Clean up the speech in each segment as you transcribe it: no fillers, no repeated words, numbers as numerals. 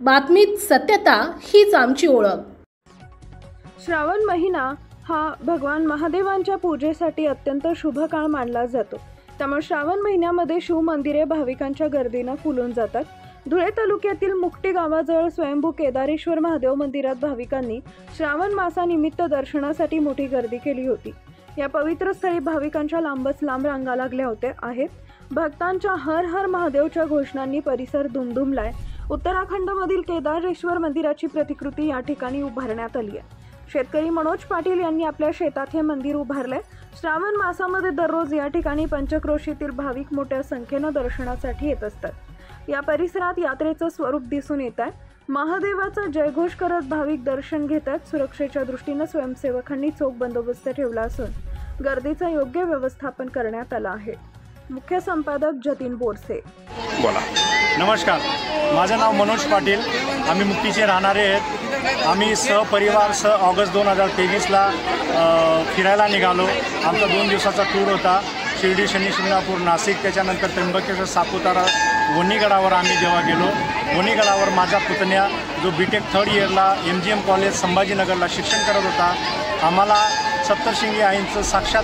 बातमीत सत्यता हीच आमची ओळख। श्रावण महिना हा भगवान महादेवांच्या पूजेसाठी अत्यंत शुभ काळ मानला जातो। त्यामुळे श्रावण महिन्यामध्ये शिव मंदिरे भाविकांच्या गर्दीने फुलून जातात। धुळे तालुक्यातील मुकटी गावाजवळ स्वयंभू केदारेश्वर महादेव मंदिरात भाविकांनी श्रावण मासानिमित्त दर्शनासाठी मोठी गर्दी केली होती। या पवित्र स्थळी भाविकांच्या लांबच लांब रांगा लागल्या आहेत। भक्तांच्या हर हर महादेवच्या घोषणांनी परिसर दुमदुमलाय। उत्तराखंडमधील केदारेश्वर मंदिराची प्रतिकृती या ठिकाणी उभारण्यात आली आहे। शेतकरी मनोज पाटील यांनी आपल्या शेतात हे मंदिर उभारले। श्रावण मासामध्ये दररोज या ठिकाणी पंचक्रोशीतील भाविक मोठ्या संख्येने दर्शनासाठी येत असतात। या परिसरात यात्रेचं स्वरूप दिसून येत आहे। महादेवाचा जयघोष करत भाविक दर्शन घेतात। सुरक्षेच्या दृष्टीने स्वयंसेवकांनी चोख बंदोबस्त ठेवला असून गर्दीचं योग्य व्यवस्थापन करण्यात आलं आहे। मुख्य संपादक जतीन बोरसे बोला। नमस्कार, माझं नाव मनोज पाटील, आम्ही मुक्तीचे राहणारे आहेत। आम्ही सहपरिवार ऑगस्ट 2023ला फिरायला निघालो। आमचा 2 दिवसाचा टूर होता। शिर्डी, शनी शिंगणापूर, नाशिक, त्याच्यानंतर त्र्यंबकेश्वर, सापुतारा, वणीगडावर आम्ही जेव्हा गेलो, वणीगडावर माझा पुतण्या जो BTech 3rd इयरला MGM कॉलेज संभाजीनगरला शिक्षण करत होता, आम्हाला सप्तशृंगी आईंचं साक्षात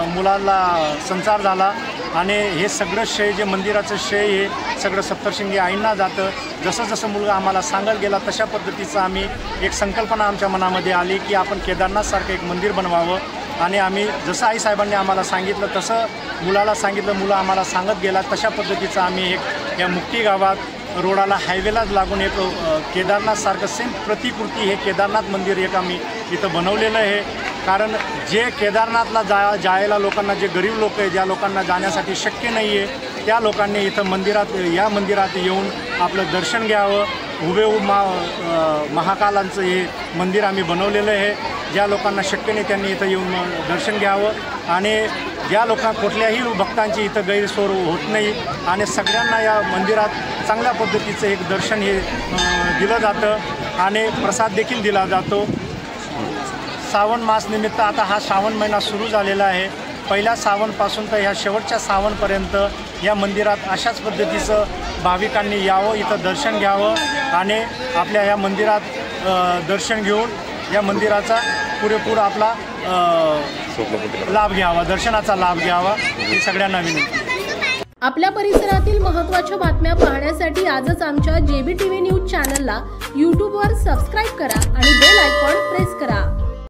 मुलाला संचार झाला आणि हे सगळं श्रेय जे मंदिराचं श्रेय हे सगळं सप्तशृंगी आईंना जातं। जसं जसं मुलगा आम्हाला सांगत गेला तशा पद्धतीचं आम्ही एक संकल्पना आमच्या मनामध्ये आली की आपण केदारनाथसारखं एक मंदिर बनवावं। आणि आम्ही जसं आईसाहेबांनी आम्हाला सांगितलं तसं मुलाला सांगितलं, मुलं आम्हाला सांगत गेला तशा पद्धतीचं आम्ही एक या मुक्ती गावात रोडाला हायवेलाच लागून एक केदारनाथसारखं सेम प्रतिकृती हे केदारनाथ मंदिर एक आम्ही इथं बनवलेलं आहे। कारण जे केदारनाथला जायला लोकांना, जे गरीब लोक आहे, ज्या लोकांना जाण्यासाठी शक्य नाही आहे, त्या लोकांनी इथं या मंदिरात येऊन आपलं दर्शन घ्यावं। हुबेहूब महाकालांचं हे मंदिर आम्ही बनवलेलं आहे। ज्या लोकांना शक्य नाही त्यांनी इथं येऊन दर्शन घ्यावं आणि ज्या लोकांना कुठल्याही भक्तांची इथं गैरसोय होत नाही आणि सगळ्यांना या मंदिरात चांगल्या पद्धतीचं एक दर्शन हे दिलं जातं आणि प्रसाद देखील दिला जातो। श्रावण मास निमित्त आता हा श्रावण महिना सुरू झालेला आहे। पहिल्या श्रावणपासून तर ह्या शेवटच्या श्रावणपर्यंत या मंदिरात अशाच पद्धतीचं भाविकांनी यावं, इथं दर्शन घ्यावं आणि आपल्या या मंदिरात दर्शन घेऊन या मंदिराचा पुरेपूर आपला लाभ घ्यावा, दर्शनाचा लाभ घ्यावा ही सगळ्यांना विनंती। आपल्या परिसरातील महत्त्वाच्या बातम्या पाहण्यासाठी आजच आमच्या JBTV न्यूज चॅनलला YouTubeवर सबस्क्राईब करा आणि बेल